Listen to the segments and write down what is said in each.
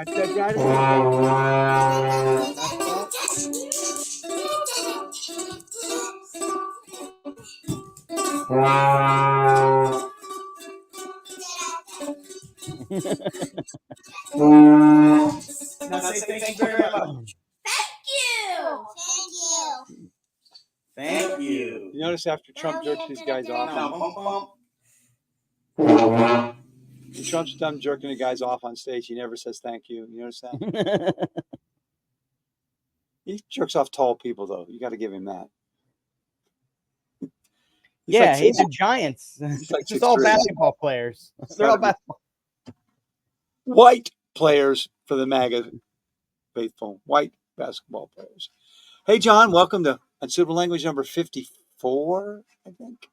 That's that guy. Now say thank you very much. Thank you. You notice after Trump jerks these guys off, when Trump's done jerking the guys off on stage, he never says thank you. You notice that? He jerks off tall people, though. You got to give him that. He's the Giants. Like It's all basketball players. They're all basketball. White players for the MAGA faithful. White basketball players. Hey, John, welcome to Unsuitable Language number 54, I think.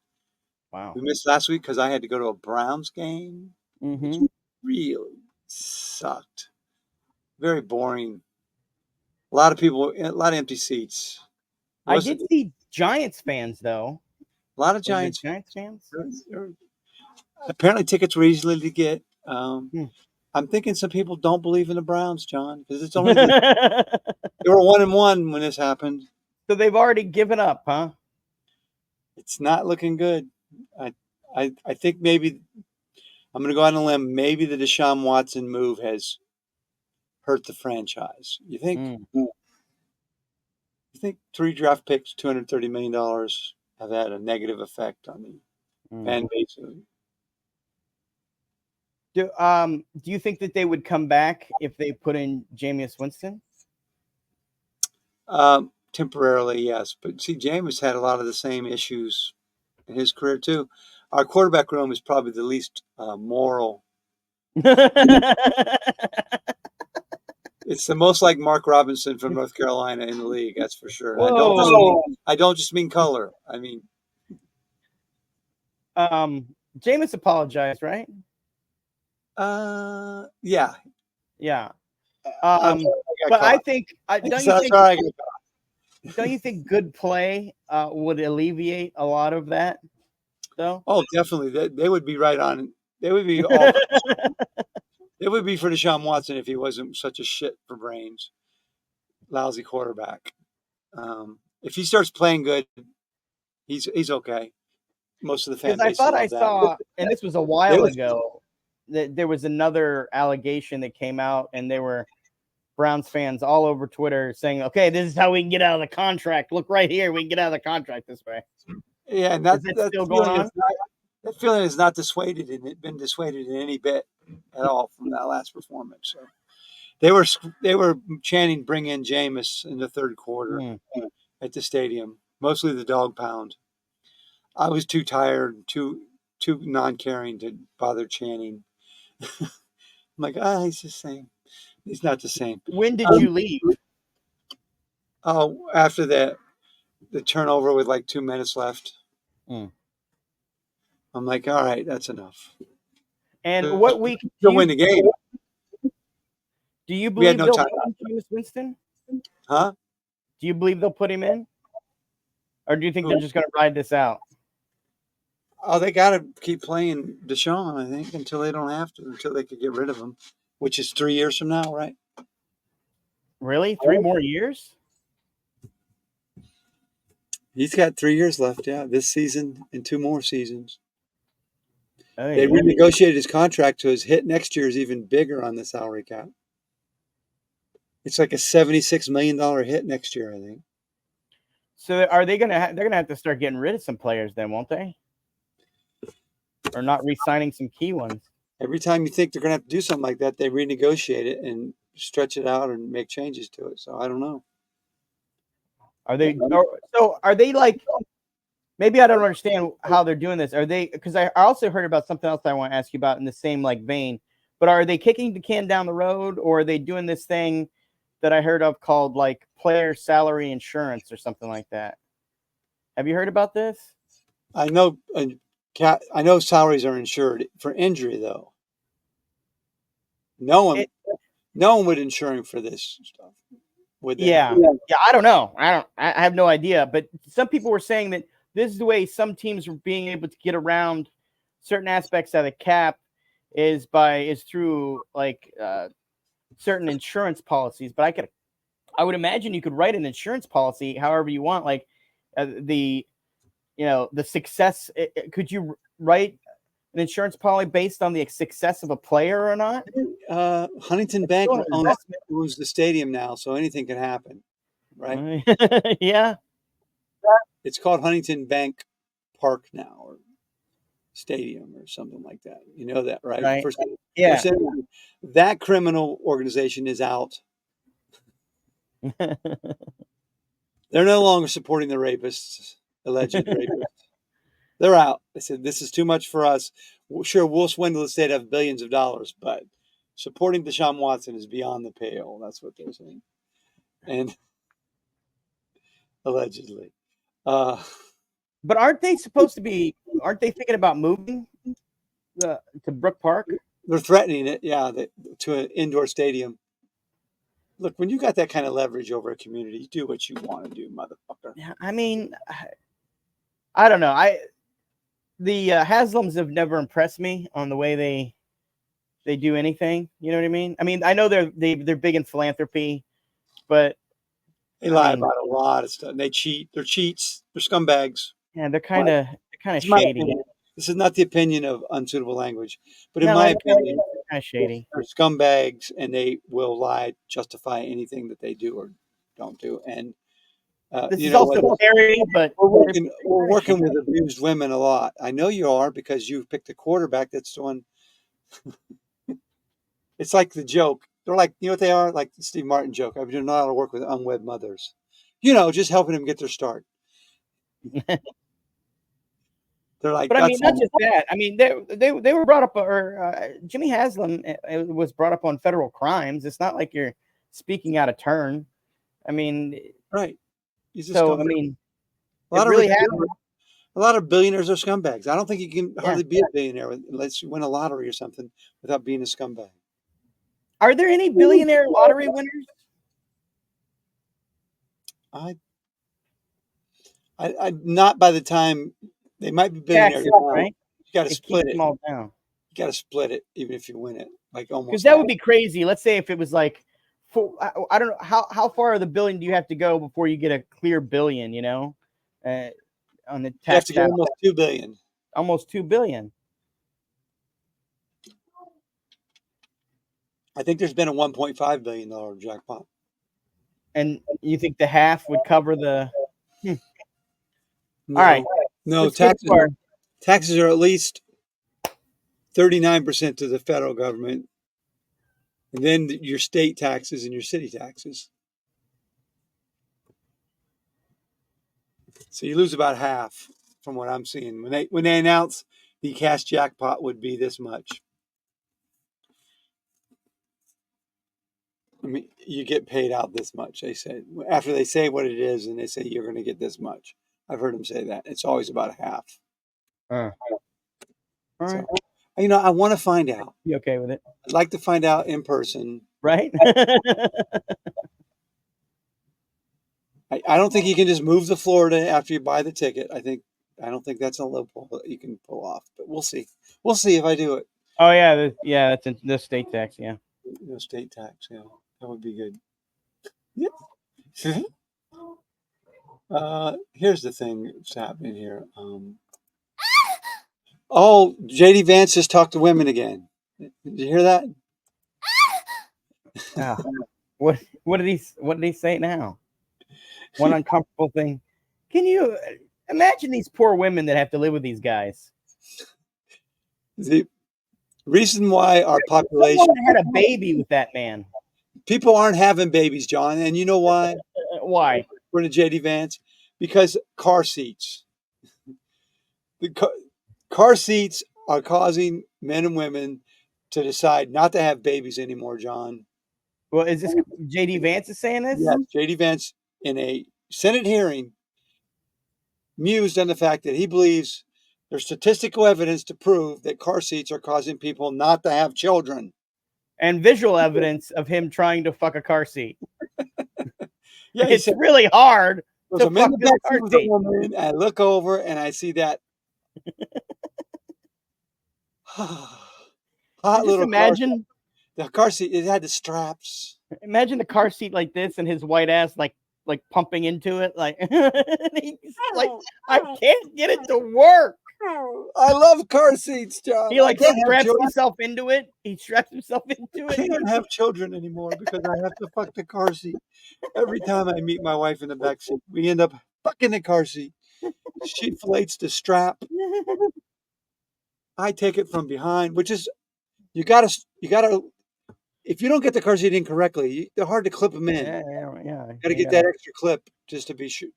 Wow. We missed last week because I had to go to a Browns game. Mm-hmm. Really sucked. Very boring. A lot of people, a lot of empty seats. I did see Giants fans, though. A lot of Giants fans. Apparently, tickets were easily to get. I'm thinking some people don't believe in the Browns, John, because it's only they were 1-1 when this happened. So they've already given up, huh? It's not looking good. I think maybe I'm going to go on a limb. Maybe the Deshaun Watson move has hurt the franchise. You think? You think 3 draft picks, $230 million, have had a negative effect on the fan base? Do you think that they would come back if they put in Jameis Winston? Temporarily, yes. But see, Jameis had a lot of the same issues in his career, too. Our quarterback room is probably the least moral. It's the most like Mark Robinson from North Carolina in the league, that's for sure. I don't just mean color. I mean, Jameis apologized, right? Yeah. But I think don't you think good play would alleviate a lot of that, though? Oh, definitely. They would be right on. They would be all. It would be for Deshaun Watson if he wasn't such a shit for brains, lousy quarterback. If he starts playing good, he's okay. Most of the fan base. I thought I saw, and this was a while ago, that there was another allegation that came out, and there were Browns fans all over Twitter saying, "Okay, this is how we can get out of the contract. Look right here, we can get out of the contract this way." Yeah, and that's still going on. That feeling is not dissuaded, and it's been dissuaded in any bit at all from that last performance. So they were chanting, "Bring in Jameis" in the third quarter at the stadium, mostly the dog pound. I was too tired, too non-caring to bother chanting. I'm like, he's the same. He's not the same. When did you leave? Oh, after the turnover with like 2 minutes left. I'm like, all right, that's enough. And what week you'll win the game? Do you believe they'll put in Jameis Winston? Huh? Do you believe they'll put him in? Or do you think they're just going to ride this out? Oh, they got to keep playing Deshaun, I think, until they don't have to, until they could get rid of him, which is 3 years from now, right? Really? 3 more years? He's got 3 years left, yeah, this season and 2 more seasons. They renegotiated his contract, so his hit next year is even bigger on the salary cap. It's like a $76 million hit next year, I think. So are they going to they're going to have to start getting rid of some players then, won't they? Or not re-signing some key ones. Every time you think they're going to have to do something like that, they renegotiate it and stretch it out and make changes to it. So I don't know. Are they like, maybe I don't understand how they're doing this. Are they, because I also heard about something else I want to ask you about in the same like vein, but are they kicking the can down the road, or are they doing this thing that I heard of called like player salary insurance or something like that? Have you heard about this? I know salaries are insured for injury, though. No one would insure him for this stuff. Would they? Yeah. I don't know. I have no idea. But some people were saying that this is the way some teams are being able to get around certain aspects of the cap is through like certain insurance policies, but I would imagine you could write an insurance policy however you want, like the success. Could you write an insurance policy based on the success of a player or not? Huntington Bank owns the stadium now, so anything can happen, right? Yeah. It's called Huntington Bank Park now, or Stadium, or something like that. You know that, right? Right. Yeah. That criminal organization is out. They're no longer supporting the rapists, alleged rapists. They're out. They said, this is too much for us. Sure, we'll swindle the state of billions of dollars, but supporting Deshaun Watson is beyond the pale. That's what they're saying. And allegedly. But aren't they thinking about moving to Brook Park? They're threatening it, yeah, to an indoor stadium. Look, when you got that kind of leverage over a community, you do what you want to do, motherfucker. Yeah, I mean, I don't know. The Haslams have never impressed me on the way they do anything. You know what I mean? I mean, I know they're big in philanthropy, but they lie about a lot of stuff. They cheat. They're cheats. They're scumbags. Yeah, they're kind of shady. This is not the opinion of Unsuitable Language, but in my opinion, they're kind of shady. They're scumbags, and they will lie, justify anything that they do or don't do. And this is also scary, but we're working with abused women a lot. I know you are, because you've picked a quarterback that's doing. It's like the joke. They're like, you know what they are? Like the Steve Martin joke. I've done a lot of work with unwed mothers. Just helping them get their start. They're like, but I mean, not just that. I mean, they were brought up, or Jimmy Haslam was brought up on federal crimes. It's not like you're speaking out of turn. I mean, right. So I mean, a lot of billionaires are scumbags. I don't think you can hardly be a billionaire unless you win a lottery or something without being a scumbag. Are there any billionaire lottery winners? I not by the time they might be billionaires, right? You got to split it. Them all down. You got to split it, even if you win it, like almost. Because that would be crazy. Let's say if it was like, I don't know how far of the billion do you have to go before you get a clear billion? On the tax, you have to get almost $2 billion. Almost $2 billion. I think there's been a $1.5 billion jackpot. And you think the half would cover the? No, all right. No, taxes are at least 39% to the federal government, and then your state taxes and your city taxes. So you lose about half from what I'm seeing. When they announce the cash jackpot would be this much, I mean, you get paid out this much. They say after they say what it is, and they say you're going to get this much. I've heard them say that. It's always about half. All right. So, I want to find out. You okay with it? I'd like to find out in person. Right? I don't think you can just move to Florida after you buy the ticket. I don't think that's a loophole that you can pull off. But we'll see. We'll see if I do it. Oh yeah, that's the state tax. Yeah. State tax. Yeah, that would be good. Yeah. Here's the thing that's happening here. JD Vance just talked to women again. Did you hear that? What did he say now? One uncomfortable thing. Can you imagine these poor women that have to live with these guys? The reason why our population had a baby with that man. People aren't having babies, John, and you know why? Why? For the JD Vance, because car seats. The car seats are causing men and women to decide not to have babies anymore, John. Well, is this JD Vance is saying this? Yes, JD Vance in a Senate hearing mused on the fact that he believes there's statistical evidence to prove that car seats are causing people not to have children. And visual evidence of him trying to fuck a car seat. Yeah, it's really hard to fuck the car seat. Woman, I look over and I see that hot little imagine The car seat, it had the straps. Imagine the car seat like this and his white ass like pumping into it, like he's like, I can't get it to work. I love car seats, John. He I like can't have straps children. himself into it. He straps himself into I it. can't have children anymore because I have to fuck the car seat. Every time I meet my wife in the back seat, we end up fucking the car seat. She fillets the strap. I take it from behind, which is you gotta. If you don't get the car seat in correctly, they're hard to clip them in. Yeah. Got to get that extra clip just to be sure.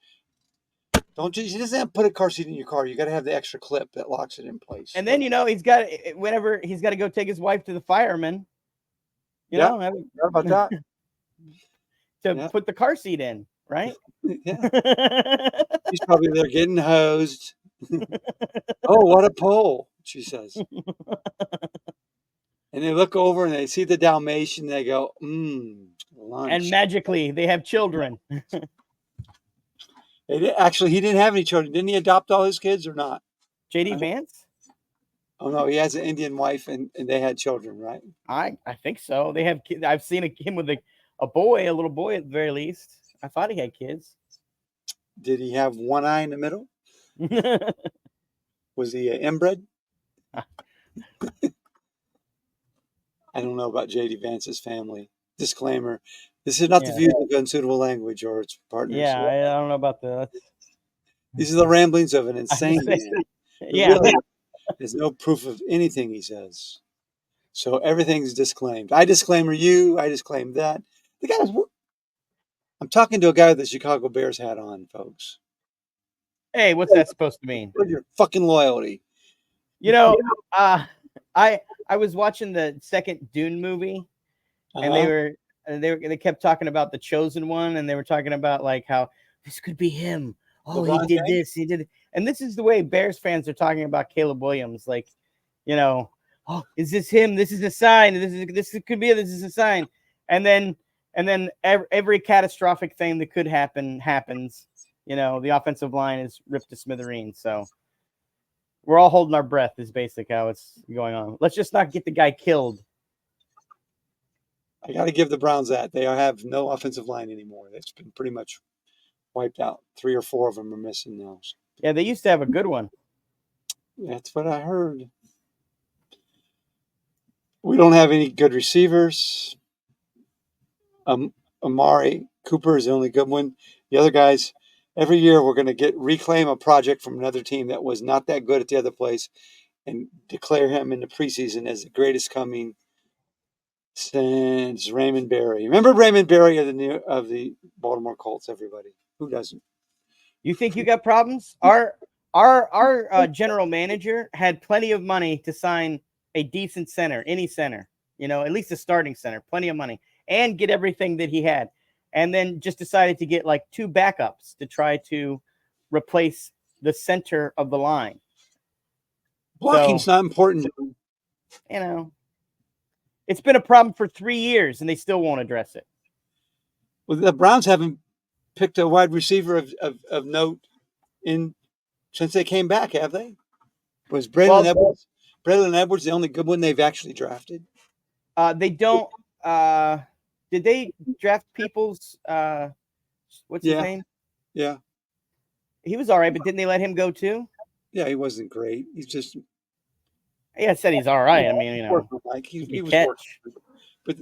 Don't you just have to put a car seat in your car. You got to have the extra clip that locks it in place. And then he's got whenever he's got to go take his wife to the fireman. What about that? To put the car seat in, right? Yeah. He's probably there getting hosed. Oh, what a pole, she says. And they look over and they see the Dalmatian. They go, lunch. And magically, they have children. Actually, he didn't have any children. Didn't he adopt all his kids or not? JD Vance? Oh, no, he has an Indian wife and they had children, right? I think so. They have kids. I've seen him with a boy, a little boy at the very least. I thought he had kids. Did he have one eye in the middle? Was he inbred? I don't know about JD Vance's family. Disclaimer: this is not the views of Unsuitable Language or its partners. Yeah, I don't know about that. These are the ramblings of an insane man. Yeah, really, there's no proof of anything he says, so everything's disclaimed. I disclaimer you. I disclaim that. The guy's. I'm talking to a guy with the Chicago Bears hat on, folks. Hey, what's that supposed to mean? Where's your fucking loyalty? You know, I was watching the second Dune movie, and they kept talking about the chosen one, and they were talking about like how this could be him. Oh, he did this, he did it. And this is the way Bears fans are talking about Caleb Williams. Like, oh, is this him? This is a sign. This could be. This is a sign. And then every catastrophic thing that could happen happens. The offensive line is ripped to smithereens. So we're all holding our breath is basically how it's going on. Let's just not get the guy killed. I got to give the Browns that. They have no offensive line anymore. It's been pretty much wiped out. 3 or 4 of them are missing now. Yeah, they used to have a good one. That's what I heard. We don't have any good receivers. Amari Cooper is the only good one. The other guys, every year we're going to reclaim a project from another team that was not that good at the other place and declare him in the preseason as the greatest coming since Raymond Berry. Remember Raymond Berry of the Baltimore Colts, everybody? Who doesn't? You think you got problems? Our general manager had plenty of money to sign a decent center, any center, at least a starting center, plenty of money, and get everything that he had. And then just decided to get like 2 backups to try to replace the center of the line. Blocking's not important. It's been a problem for 3 years and they still won't address it. Well, the Browns haven't picked a wide receiver of note since they came back, have they? Was Braylon Edwards the only good one they've actually drafted? They don't. Did they draft Peoples? What's his name? Yeah. He was all right, but didn't they let him go too? Yeah, he wasn't great. He's just. Yeah, I said he's all right. I mean, like he was catch. Working. But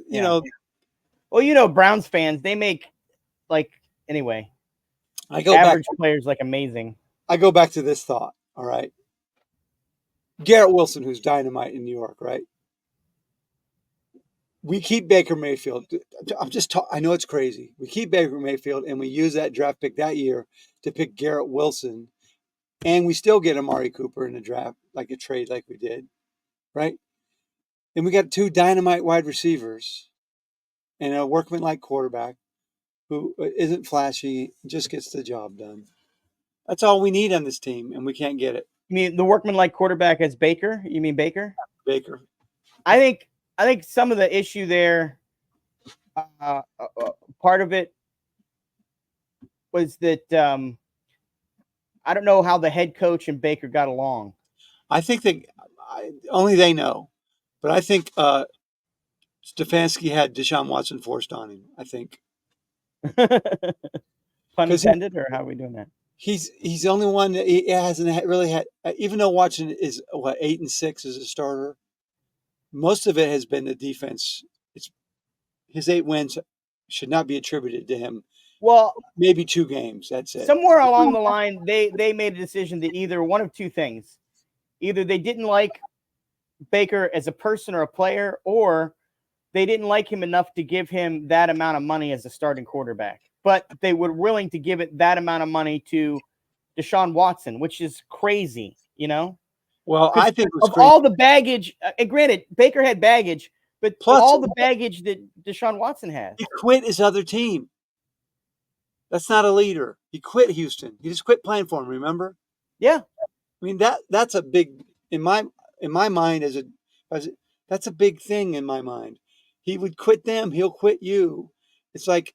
well, Browns fans, they make anyway. Average players amazing. I go back to this thought. All right. Garrett Wilson, who's dynamite in New York, right? We keep Baker Mayfield. I know it's crazy. We keep Baker Mayfield, and we use that draft pick that year to pick Garrett Wilson, and we still get Amari Cooper in the draft, like a trade like we did, right? And we got 2 dynamite wide receivers and a workman-like quarterback who isn't flashy, just gets the job done. That's all we need on this team, and we can't get it. You mean the workman-like quarterback as Baker? You mean Baker? Baker. I think some of the issue there, part of it was that I don't know how the head coach and Baker got along. I think that only they know, but I think Stefanski had Deshaun Watson forced on him, I think. Pun intended, or how are we doing that? He's the only one that he hasn't really had. Even though Watson is 8-6 as a starter, most of it has been the defense. It's his 8 wins should not be attributed to him. Well, maybe 2 games. That's it. Somewhere along the line, they made a decision that either one of two things: either they didn't like Baker as a person or a player, or they didn't like him enough to give him that amount of money as a starting quarterback. But they were willing to give it that amount of money to Deshaun Watson, which is crazy, you know? Well, I think of all the baggage, and granted, Baker had baggage, but plus all the baggage that Deshaun Watson has. He quit his other team. That's not a leader. He quit Houston. He just quit playing for him, remember? Yeah. I mean, that's a big, in my mind, that's a big thing in my mind. He would quit them. He'll quit you. It's like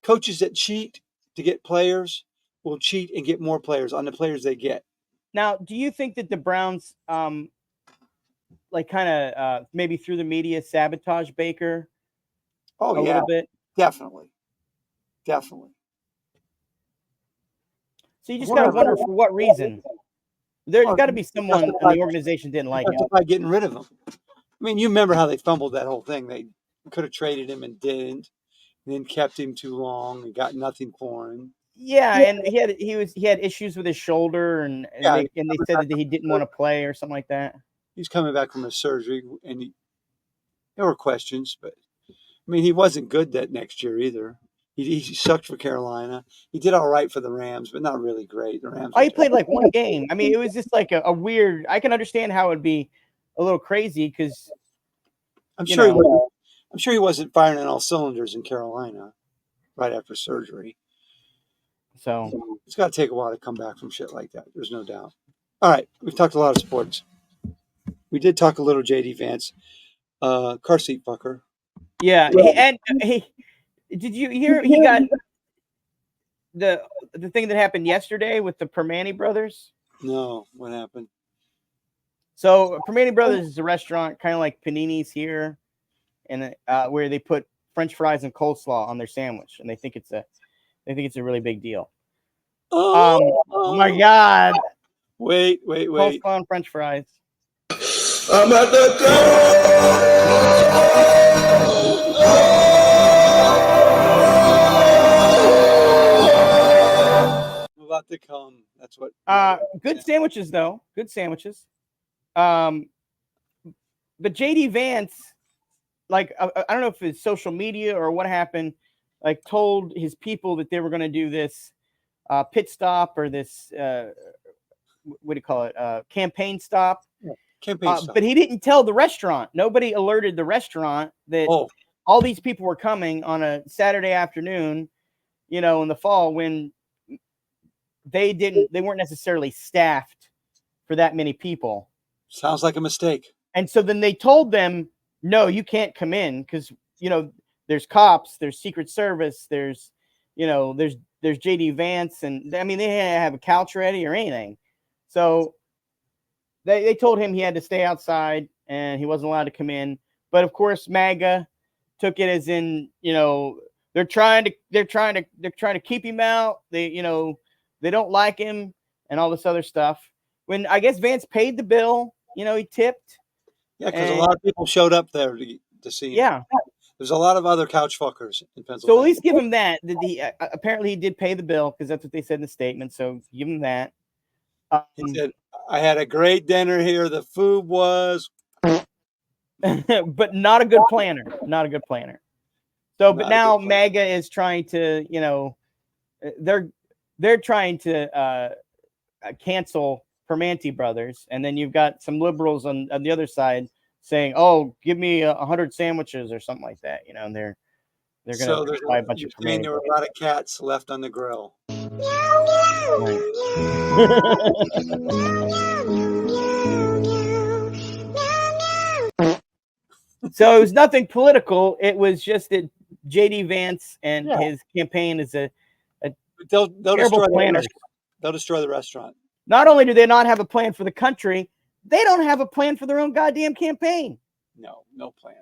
coaches that cheat to get players will cheat and get more players on the players they get. Now, do you think that the Browns, maybe through the media, sabotage Baker? A little bit? Definitely. So you just got to wonder for what reason. There's got to be someone in the organization didn't like him. By getting rid of him. I mean, you remember how they fumbled that whole thing. They could have traded him and didn't, and then kept him too long and got nothing for him. Yeah, and he had issues with his shoulder, and they said that he didn't want to play or something like that. He's coming back from his surgery, and there were questions, but I mean, he wasn't good that next year either. He sucked for Carolina. He did all right for the Rams, but not really great. The Rams. He played like one game. I mean, it was just like a weird. I can understand how it'd be a little crazy because I'm sure he wasn't firing on all cylinders in Carolina right after surgery. So it's got to take a while to come back from shit like that. There's no doubt. All right, we've talked a lot of sports. We did talk a little JD Vance, car seat fucker. Yeah, did you hear he got the thing that happened yesterday with the Permani brothers? No, what happened? So Permani Brothers is a restaurant kind of like Panini's here, and where they put French fries and coleslaw on their sandwich, and they think it's a really big deal. Oh my God! Wait! Coleslaw and French fries. I'm at the go. I'm about to come. That's what. Good sandwiches, though. Good sandwiches. But JD Vance, like, I don't know if it's social media or what happened, like told his people that they were going to do this pit stop or this, what do you call it? Campaign stop. Yeah, campaign stop. But he didn't tell the restaurant. Nobody alerted the restaurant that all these people were coming on a Saturday afternoon, in the fall when they weren't necessarily staffed for that many people. Sounds like a mistake. And so then they told them, no, you can't come in because, there's cops, there's Secret Service, there's JD Vance. And I mean, they didn't have a couch ready or anything. So they told him he had to stay outside and he wasn't allowed to come in. But of course, MAGA took it as in, they're trying to keep him out. They don't like him and all this other stuff. When I guess Vance paid the bill, he tipped. Yeah, because a lot of people showed up there to see him. Yeah. There's a lot of other couch fuckers in Pennsylvania. So at least give him that. Apparently he did pay the bill because that's what they said in the statement. So give him that. He said, I had a great dinner here. The food was... but not a good planner. Not a good planner. So, but now MAGA is trying to, they're trying to cancel Permanti Brothers, and then you've got some liberals on the other side saying, "Oh, give me 100 sandwiches or something like that." And they're going to buy a bunch of Permanti. There were a lot of cats left on the grill. So it was nothing political. It was just that JD Vance and his campaign is a terrible planner. They'll destroy the restaurant. Not only do they not have a plan for the country, they don't have a plan for their own goddamn campaign. No plan.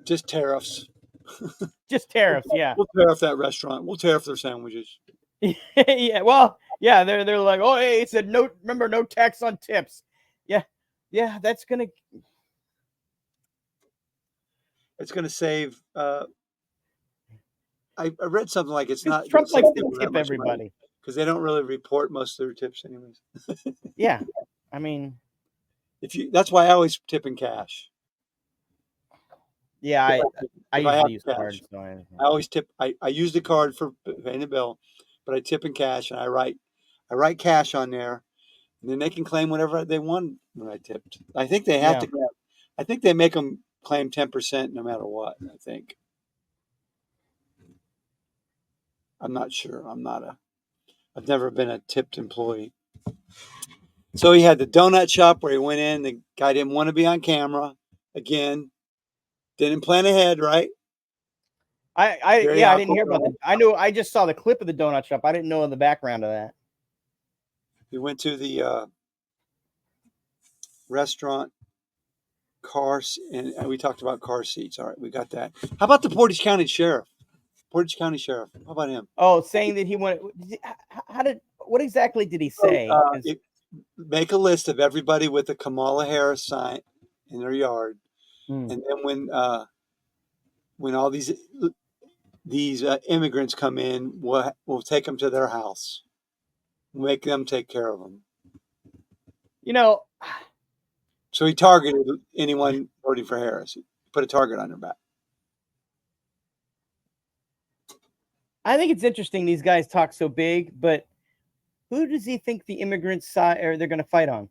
Just tariffs. Just tariffs, yeah. We'll tariff that restaurant. We'll tariff their sandwiches. Yeah, well, yeah, they're like, oh, hey, it said no. Remember, no tax on tips. Yeah, that's gonna. It's going to save. I read something like it's not. Trump likes to tip everybody because they don't really report most of their tips, anyways. Yeah, I mean, that's why I always tip in cash. Yeah, I usually use cards. So I always tip. I use the card for paying the bill, but I tip in cash, and I write cash on there, and then they can claim whatever they want when I tipped. I think they have to. I think they make them claim 10% no matter what. I think. I'm not sure. I've never been a tipped employee. So he had the donut shop where he went in. The guy didn't want to be on camera. Again, didn't plan ahead, right? I didn't hear about I just saw the clip of the donut shop. I didn't know the background of that. We went to the restaurant, cars, and we talked about car seats. All right, we got that. How about the Portage County Sheriff? Portage County Sheriff. How about him? Oh, saying that he wanted. What exactly did he say? Make a list of everybody with a Kamala Harris sign in their yard, and then when all these immigrants come in, we'll take them to their house, make them take care of them. So he targeted anyone voting for Harris. He put a target on their back. I think it's interesting these guys talk so big, but who does he think the immigrants side or they're going to fight on?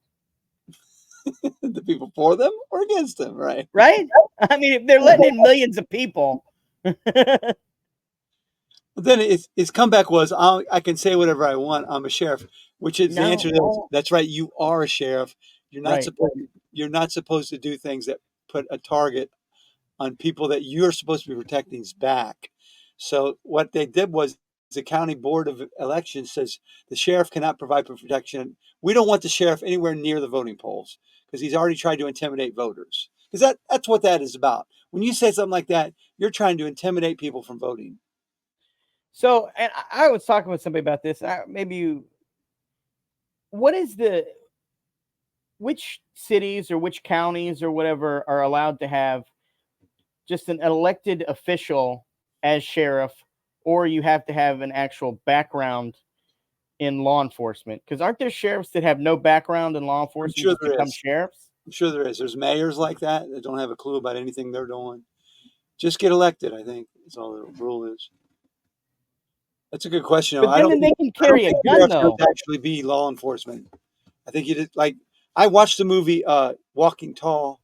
The people for them or against them, right? Right? I mean, if they're letting in millions of people. But then his comeback was, I can say whatever I want. I'm a sheriff, which is the answer to that. That's right. You are a sheriff. You're not supposed to do things that put a target on people that you're supposed to be protecting's back. So what they did was the county board of elections says the sheriff cannot provide protection. We don't want the sheriff anywhere near the voting polls because he's already tried to intimidate voters. Because that's what that is about. When you say something like that, you're trying to intimidate people from voting. So, and I was talking with somebody about this. Which cities or which counties or whatever are allowed to have just an elected official as sheriff, or you have to have an actual background in law enforcement? Because aren't there sheriffs that have no background in law enforcement to become sheriffs? I'm sure there is. There's mayors like that don't have a clue about anything they're doing. Just get elected, I think. That's all the rule is. That's a good question. But then they can carry a gun, though. Actually be law enforcement. I think I watched the movie Walking Tall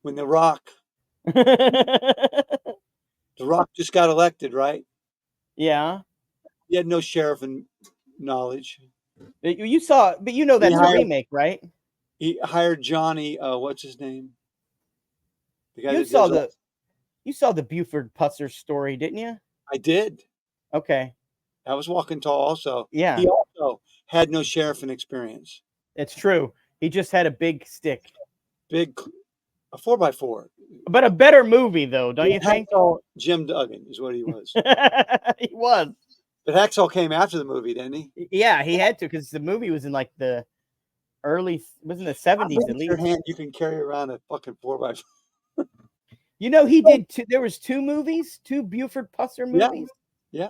when The Rock just got elected, right? Yeah. He had no sheriff knowledge. You saw, but that's a remake, right? He hired Johnny, what's his name? The guy you saw the Buford Pusser story, didn't you? I did. Okay. I was Walking Tall also. Yeah. He also had no sheriff experience. It's true. He just had a big stick. A 4x4. But a better movie, though, don't you think? Jim Duggan is what he was. He was. But Hacksaw came after the movie, didn't he? Yeah, he had to, because the movie was in like the early, was in the 70s at least. Your hand, you can carry around a fucking 4x4. He did there was two Buford Pusser movies. Yeah.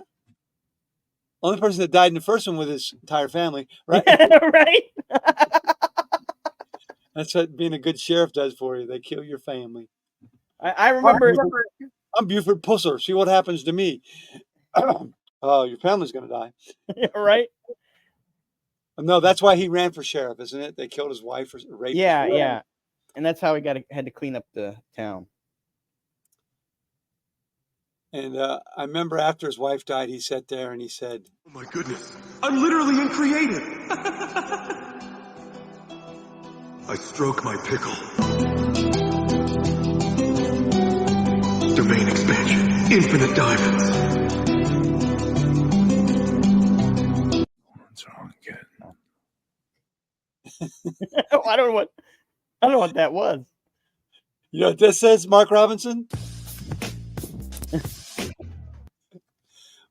Only person that died in the first one with his entire family, right? Right. That's what being a good sheriff does for you. They kill your family. I remember. I'm Buford Pusser. See what happens to me. Your family's going to die. Right. No, that's why he ran for sheriff, isn't it? They killed his wife or raped his wife. Yeah. And that's how he had to clean up the town. And I remember after his wife died, he sat there and he said, "Oh my goodness, I'm literally in creative." I stroke my pickle. Domain expansion, infinite diamonds. What's wrong, kid? I don't know what that was. You know what this says, Mark Robinson?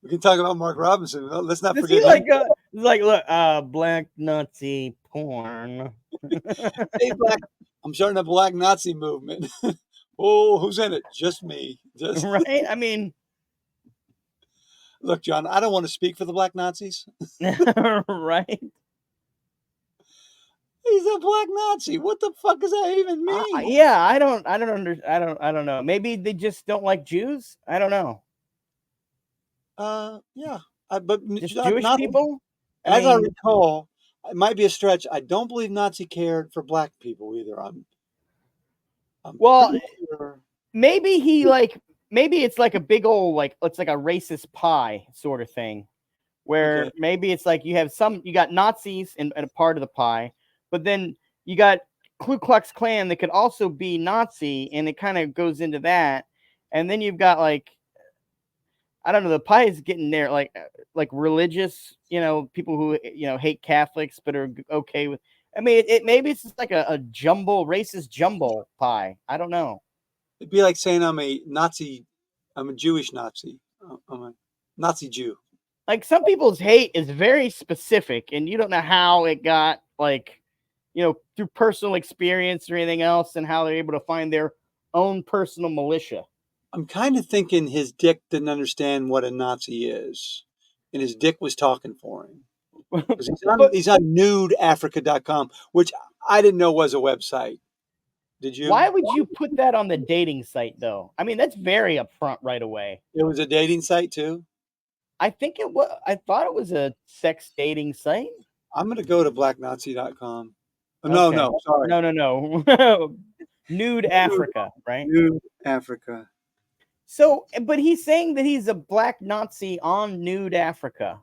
We can talk about Mark Robinson. Well, let's not Does forget he him. look, black Nazi porn? Hey, black. I'm starting a black Nazi movement. Oh, who's in it? Just me. Just Right? I mean, look, John. I don't want to speak for the black Nazis. right? He's a black Nazi. What the fuck does that even mean? Yeah, I don't know. Maybe they just don't like Jews. I don't know. Yeah. But Just not, Jewish not people. I as I mean, recall. It might be a stretch. I don't believe Nazi cared for black people either. I'm well, pretty sure. maybe maybe it's like a big old it's like a racist pie sort of thing, where Okay. maybe it's like you got Nazis in a part of the pie, but then you got Ku Klux Klan that could also be Nazi, and it kind of goes into that, and then you've got I don't know, the pie is getting there, like religious, people who hate Catholics but are okay with. I mean, it maybe it's just like a jumble racist jumble pie. I don't know. It'd be like saying I'm a Nazi. I'm a Jewish Nazi. I'm a Nazi Jew. Like some people's hate is very specific, and you don't know how it got through personal experience or anything else, and how they're able to find their own personal militia. I'm kind of thinking his dick didn't understand what a Nazi is, and his dick was talking for him. Because But he's on nudeafrica.com, which I didn't know was a website. Did you? why would you put that on the dating site, though? I mean, that's very upfront right away. It was a dating site too. I think it was. I thought it was a sex dating site. I'm going to go to blacknazi.com. Oh, Okay. no, sorry. No. Nude Africa, right? Nude Africa. So, but he's saying that he's a black Nazi on Nude Africa.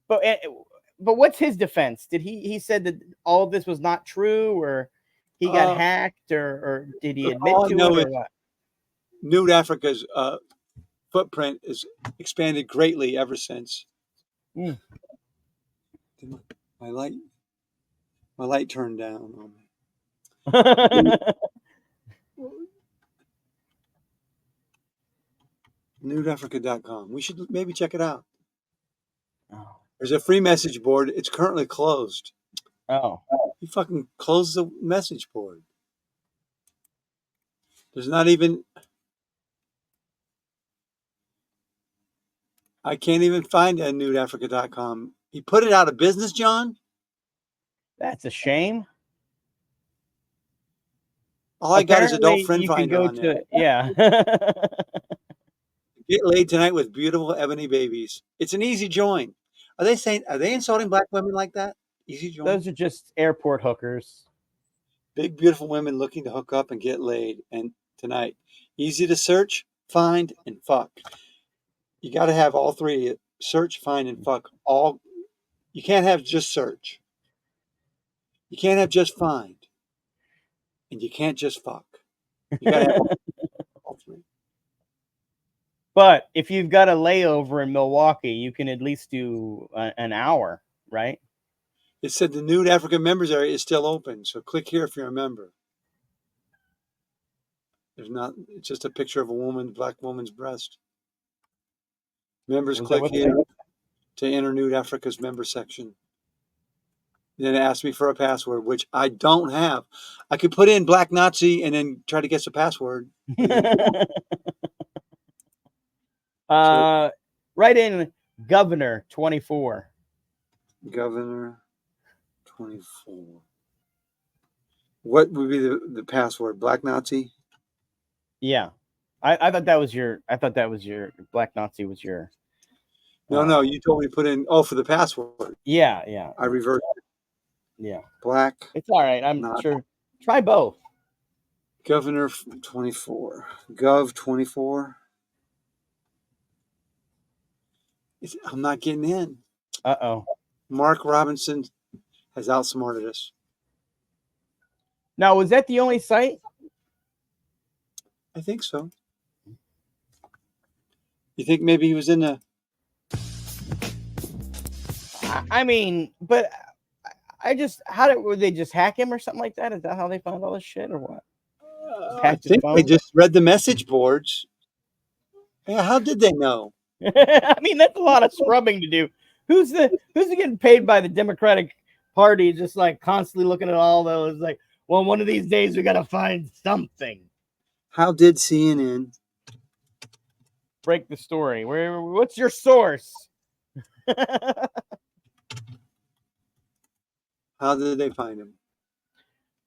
But what's his defense? Did he said that all of this was not true, or he got hacked, or did he admit All I to know it, is or what? Nude Africa's footprint is expanded greatly ever since. Mm. My light turned down on me. Nudeafrica.com. We should maybe check it out. Oh. There's a free message board. It's currently closed. Oh. You fucking close the message board. There's not even. I can't even find it at nudeafrica.com. He put it out of business, John. That's a shame. All I got is adult Apparently, friend you can finder go on there. yeah. Get laid tonight with beautiful ebony babies. It's an easy join. Are they insulting black women like that? Easy join. Those are just airport hookers. Big beautiful women looking to hook up and get laid. And tonight, easy to search, find, and fuck. You got to have all three: search, find, and fuck. All. You can't have just search. You can't have just find, and you can't just fuck. You got to have all three. But if you've got a layover in Milwaukee, you can at least do an hour, right? It said the Nude Africa members area is still open, so click here if you're a member. There's not. It's just a picture of a black woman's breast. Members click here to enter Nude Africa's member section. Then it asked me for a password, which I don't have. I could put in Black Nazi and then try to guess a password. Right in Governor 24. Governor 24. What would be the password? Black Nazi? Yeah. I thought that was your Black Nazi was your No, you told me to put in for the password. Yeah. I reversed it. Yeah. Black. It's all right. I'm sure. Try both. Governor 24. Gov 24. I'm not getting in. Uh-oh. Mark Robinson has outsmarted us. Now, was that the only site? I think so. You think maybe he was in the... I mean, but would they just hack him or something like that? Is that how they found all this shit or what? hacked his think phone. they just read the message boards. Yeah, how did they know? I mean, that's a lot of scrubbing to do. Who's getting paid by the Democratic Party? Just like constantly looking at all those, like, well, one of these days we got to find something. How did CNN Break the story. What's your source? How did they find him?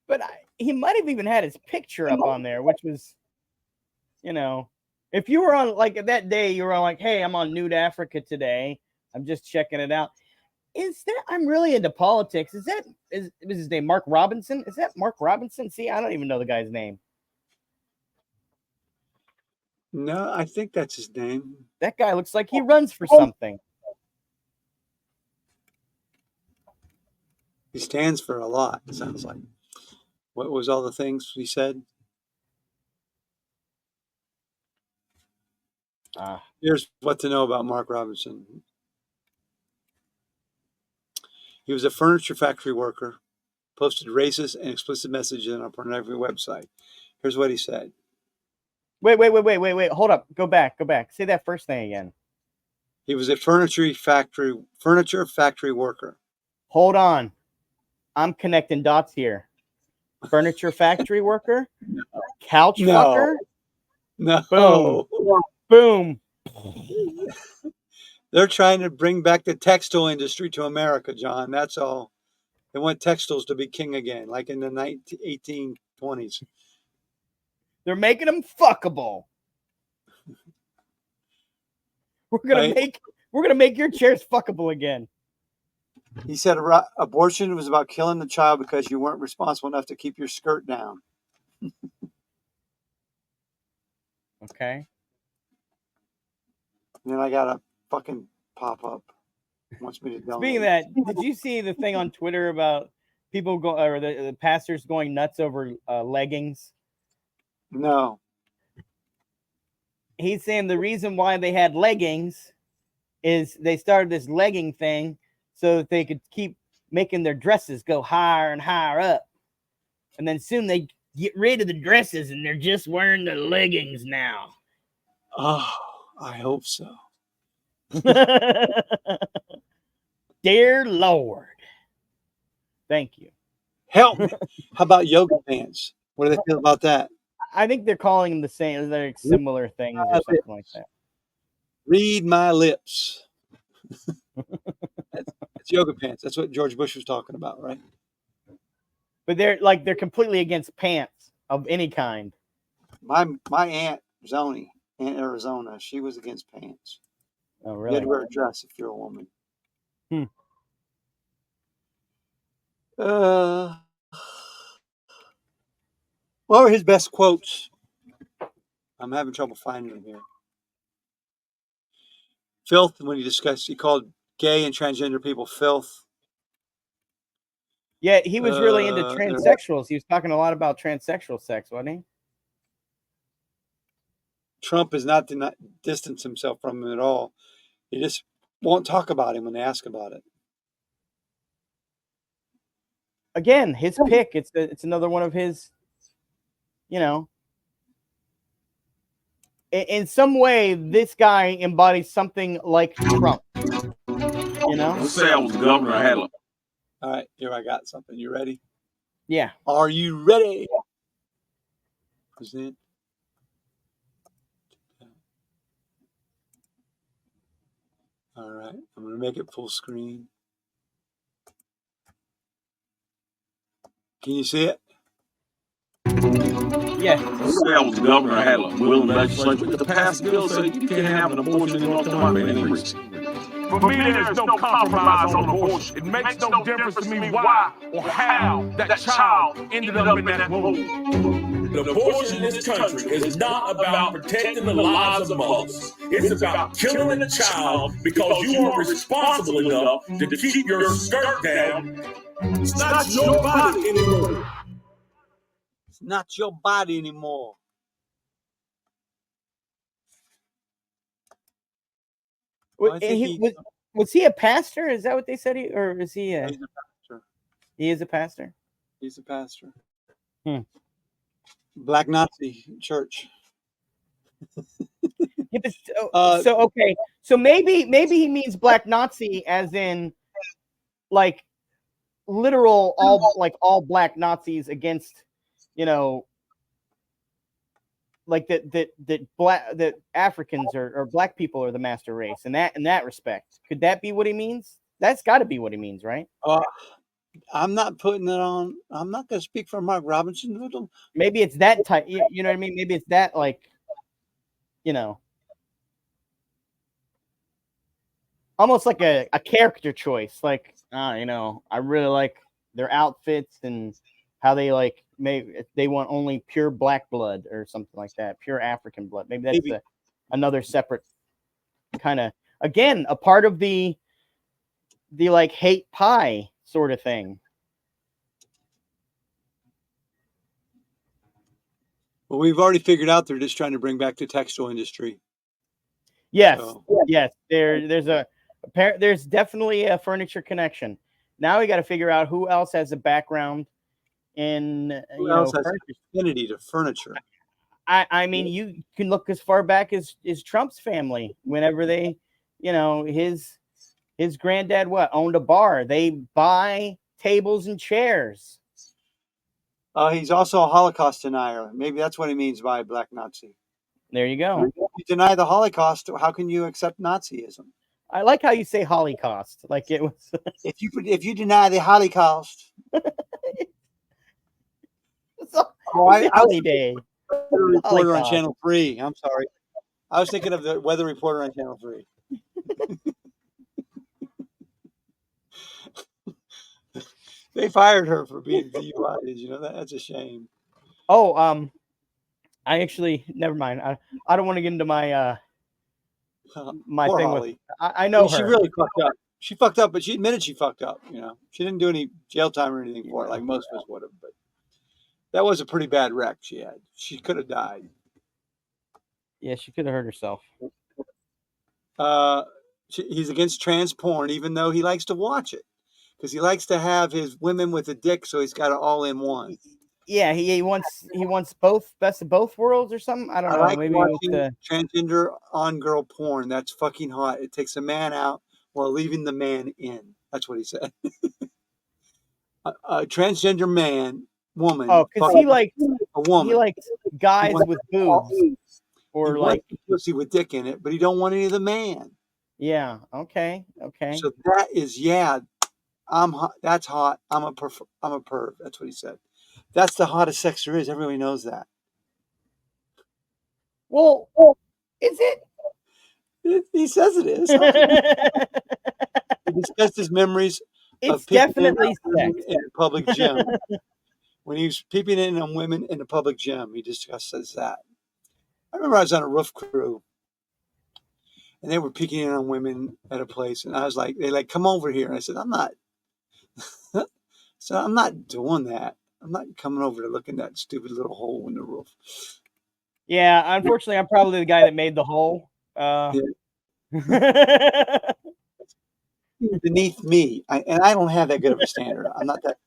But he might have even had his picture up on there, which was, if you were on like that day, you were on like, hey, I'm on Nude Africa today. I'm just checking it out. I'm really into politics. Is his name Mark Robinson? Is that Mark Robinson? See, I don't even know the guy's name. No, I think that's his name. That guy looks like he runs for something. He stands for a lot, it sounds like. What was all the things he said? Here's what to know about Mark Robinson. He was a furniture factory worker, posted racist and explicit messages on a pornography website. Here's what he said. Wait. Hold up. Go back. Say that first thing again. He was a furniture factory worker. Hold on. I'm connecting dots here. Furniture factory worker? No. Couch fucker? No. Boom. They're trying to bring back the textile industry to America, John. That's all. They want textiles to be king again, like in the 1820s. They're making them fuckable. We're gonna make your chairs fuckable again. He said abortion was about killing the child because you weren't responsible enough to keep your skirt down. Okay. And then I got a fucking pop up. Wants me to donate. Speaking of that, did you see the thing on Twitter about people the pastors going nuts over leggings? No. He's saying the reason why they had leggings is they started this legging thing so that they could keep making their dresses go higher and higher up. And then soon they get rid of the dresses and they're just wearing the leggings now. Oh, I hope so. Dear Lord. Thank you. Help me. How about yoga pants? What do they feel about that? I think they're calling them the same, they're similar things or something like that. Read my lips. That's yoga pants. That's what George Bush was talking about, right? But they're completely against pants of any kind. My aunt Zoni, Aunt Arizona, she was against pants. Oh, You really? had to wear a dress if you're a woman. What were his best quotes? I'm having trouble finding them here. Filth, when he called gay and transgender people filth. Yeah, he was really into transsexuals. He was talking a lot about transsexual sex, wasn't he? Trump is not distance himself from him at all. He just won't talk about him when they ask about it. Again, his pick. It's another one of his, in some way, this guy embodies something like Trump. Let's say I was the governor of Hella. All right, here I got something. You ready? Yeah. Are you ready? Present. All right, I'm going to make it full screen. Can you see it? Yeah. Let's say I was the governor of Hella. Willing legislature to pass a bill saying you can't have an abortion in North Carolina. For me, there's no compromise on abortion. It makes no difference to me why or how that child ended up in that womb. The abortion in this country is not about protecting the lives of mothers. It's about killing the child because you aren't responsible enough to keep your skirt down. It's not your body anymore. It's not your body anymore. Was he a pastor? Is that what they said? Or is he He's a pastor. He is a pastor? He's a pastor. Black Nazi church. Yeah, so okay, so maybe he means black Nazi as in like literal all black Nazis against, like that Africans or black people are the master race, and that in that respect, could that be what he means? That's got to be what he means, right? I'm not putting it on. I'm not going to speak for Mark Robinson. Maybe it's that type. You know what I mean? Maybe it's that almost like a character choice. Like, I really like their outfits and how they maybe they want only pure black blood or something like that, pure African blood. Maybe that's another separate kind of, again, a part of the like hate pie sort of thing. Well, we've already figured out they're just trying to bring back the textile industry. Yes, yes. There's definitely a furniture connection. Now we got to figure out who else has a background in affinity to furniture. I mean, you can look as far back as Trump's family. Whenever they, his granddad owned a bar. They buy tables and chairs. He's also a Holocaust denier. Maybe that's what he means by black Nazi. There you go. If you deny the Holocaust, how can you accept Nazism? I like how you say Holocaust, like it was. if you deny the Holocaust, holiday. Reporter on Channel 3. I'm sorry, I was thinking of the weather reporter on Channel 3. They fired her for being DUI. Did you know that? That's a shame. Oh, I actually never mind. I don't want to get into my my thing Holly. with. I know her. She really fucked up. She fucked up, but she admitted she fucked up. She didn't do any jail time or anything for it, like most of us would have. But that was a pretty bad wreck she had. She could have died. Yeah, she could have hurt herself. He's against trans porn, even though he likes to watch it, because he likes to have his women with a dick, so he's got it all in one. Yeah, he wants both, best of both worlds or something. I don't know. Like maybe watching transgender on girl porn. That's fucking hot. It takes a man out while leaving the man in. That's what he said. A transgender woman. Oh, because he likes a woman. He likes guys with boobs or like pussy with dick in it, but he don't want any of the man. Yeah. Okay. So that is I'm hot. That's hot. I'm a perv. That's what he said. That's the hottest sex there is. Everybody knows that. Well, is it? He says it is. He discussed his memories of definitely in a public gym. When he was peeping in on women in a public gym, he discusses that. I remember I was on a roof crew, and they were peeking in on women at a place, and I was like, "They come over here." And I said, "I'm not." So I'm not doing that. I'm not coming over to look in that stupid little hole in the roof. Yeah, unfortunately, I'm probably the guy that made the hole. Beneath me, and I don't have that good of a standard. I'm not that.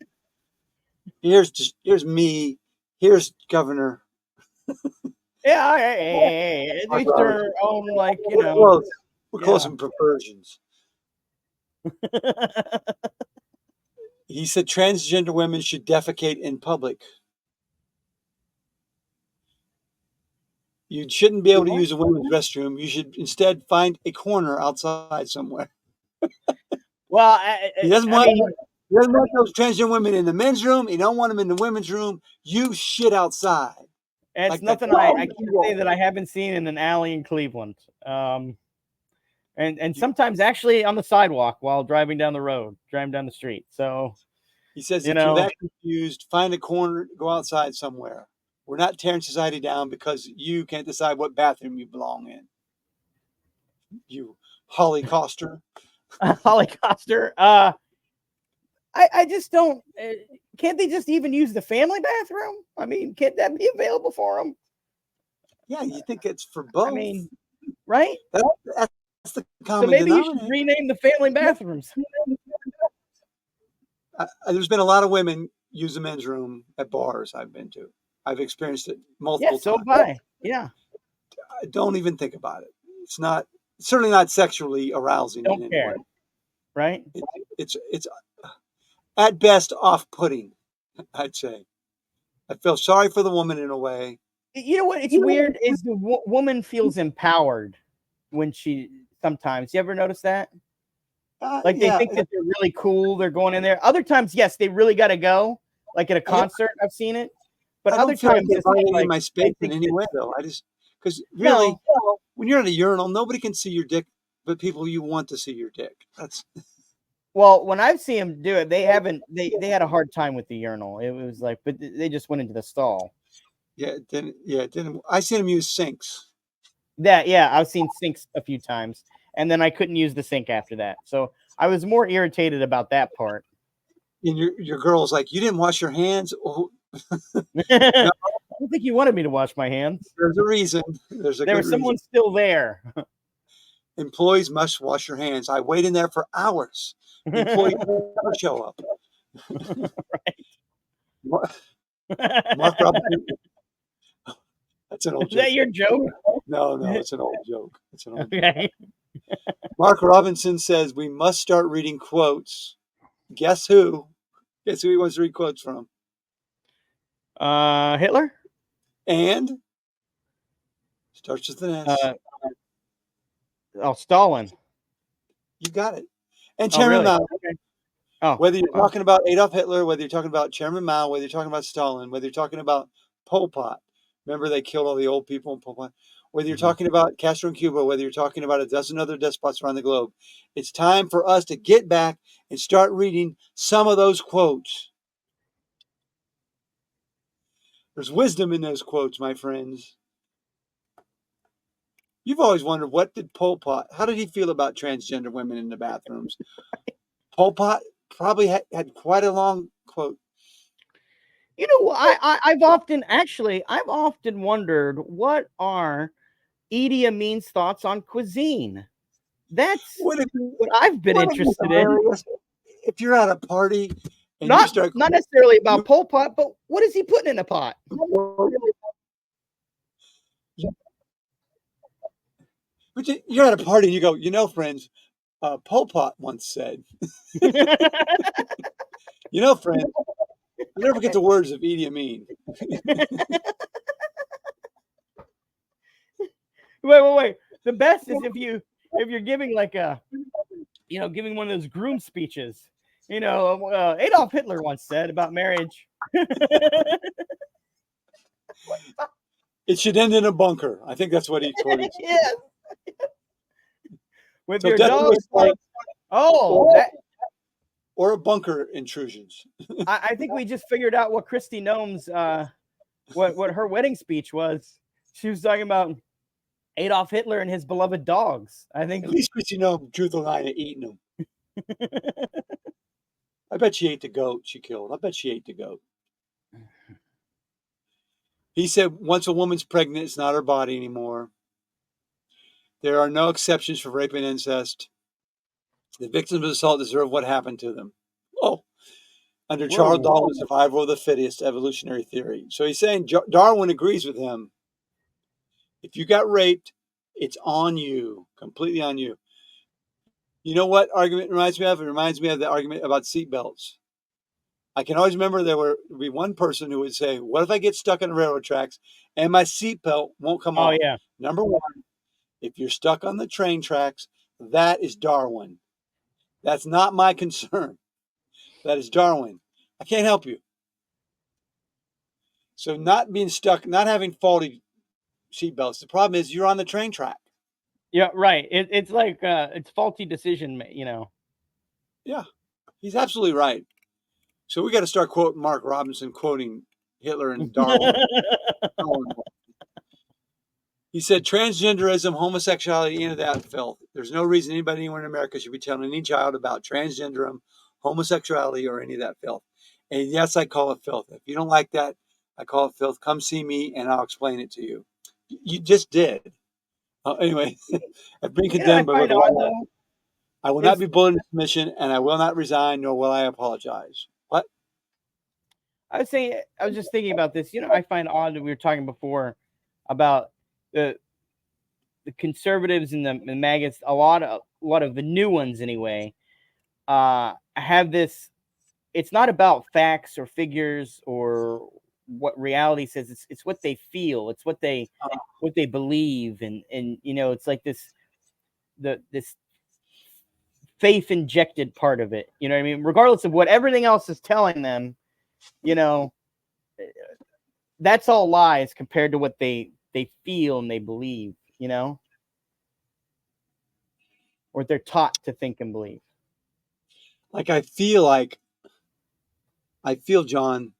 Here's me. Here's Governor. Yeah, hey, at least their own, we're close in proportions. He said transgender women should defecate in public. You shouldn't be able to use a women's restroom. You should instead find a corner outside somewhere. Well, he doesn't want those transgender women in the men's room. He don't want them in the women's room. You shit outside. It's like nothing I can't say that I haven't seen in an alley in Cleveland. And sometimes actually on the sidewalk while driving down the street. So he says, if you're that confused, find a corner, go outside somewhere. We're not tearing society down because you can't decide what bathroom you belong in. You Holocauster. Holocauster. I just don't. Can't they just even use the family bathroom? I mean, can't that be available for them? Yeah, you think it's for both. I mean, right? That's the common. So maybe you should rename the family bathrooms. There's been a lot of women use the men's room at bars I've been to. I've experienced it multiple Yeah, so times. have I. Yeah. Don't even think about it. It's certainly not sexually arousing in Don't any care. way. Right? It's at best off-putting, I'd say. I feel sorry for the woman in a way. You know what? It's weird. Is the woman feels empowered when she sometimes. You ever notice that? Like they Yeah, think that they're really cool. They're going in there. Other times, yes, they really got to go. Like at a concert, I've seen it. But I other don't feel like times, they're it's not violating like my they space in think any that- way, though. Because really, No. when you're at a urinal, nobody can see your dick, but people you want to see your dick. That's Well, when I've seen them do it, they haven't. They had a hard time with the urinal. It was like, but they just went into the stall. it didn't. I seen them use sinks. I've seen sinks a few times, and then I couldn't use the sink after that. So I was more irritated about that part. And your girl's like, you didn't wash your hands. Oh, I don't think you wanted me to wash my hands. there's a reason. There's a There good was someone reason. still there. Employees must wash your hands. I wait in there for hours. The employees never show up. Mark Robinson. That's an old Is joke. that your joke? No, it's an old joke. It's an old joke. Okay. Mark Robinson says we must start reading quotes. Guess who? Guess who he wants to read quotes from? Hitler? And starts with an S. Stalin. You got it. And Oh, Chairman really? Mao. Okay. Oh, Whether you're talking about Adolf Hitler, whether you're talking about Chairman Mao, whether you're talking about Stalin, whether you're talking about Pol Pot. Remember they killed all the old people in Pol Pot. Whether you're talking about Castro in Cuba, whether you're talking about a dozen other despots around the globe, it's time for us to get back and start reading some of those quotes. There's wisdom in those quotes, my friends. You've always wondered, what did Pol Pot, how did he feel about transgender women in the bathrooms? Pol Pot probably had quite a long quote. You know, I've often wondered what are Idi Amin's thoughts on cuisine. That's What I've been interested in. If you're at a party and Not you start necessarily about Pol Pot, but what is he putting in a pot? But you're at a party and you go, you know, friends, Pol Pot once said, you know, friend, you never forget the words of Idi Amin. Wait. The best is if you're giving like giving one of those groom speeches. Adolf Hitler once said about marriage. It should end in a bunker. I think that's what he quoted. Yes. With So your death dog, was like, or a bunker intrusions. I think we just figured out what Christy Gnome's what her wedding speech was. She was talking about Adolf Hitler and his beloved dogs. I think At least Christy Gnome drew the line at eating them. I bet she ate the goat she killed. I bet she ate the goat. He said, once a woman's pregnant, it's not her body anymore. There are no exceptions for rape and incest. The victims of assault deserve what happened to them. Oh, under Charles Darwin's survival of the fittest evolutionary theory. So he's saying Darwin agrees with him. If you got raped, it's on you, completely on you. You know what argument reminds me of? It reminds me of the argument about seatbelts. I can always remember there would be one person who would say, what if I get stuck on the railroad tracks and my seatbelt won't come off? yeah. Number one, if you're stuck on the train tracks, that is Darwin. That's not my concern. That is Darwin. I can't help you. So not being stuck, not having faulty seatbelts. The problem is you're on the train track. Yeah, right. It's like it's faulty decision, Yeah, he's absolutely right. So we got to start quoting Mark Robinson, quoting Hitler and Darwin. He said, transgenderism, homosexuality, any of that filth. There's no reason anybody anywhere in America should be telling any child about transgenderism, homosexuality, or any of that filth. And yes, I call it filth. If you don't like that, I call it filth. Come see me and I'll explain it to you. You just did. Anyway, I've been condemned by the law. I will not be bullied into submission, and I will not resign, nor will I apologize. What? I was just thinking about this. I find odd that we were talking before about the conservatives and the maggots. A lot of the new ones, anyway, have this. It's not about facts or figures or what reality says. It's what they feel. It's what they believe, and it's like this faith injected part of it. You know what I mean? Regardless of what everything else is telling them, that's all lies compared to what they feel and they believe, or they're taught to think and believe. Like I feel, John,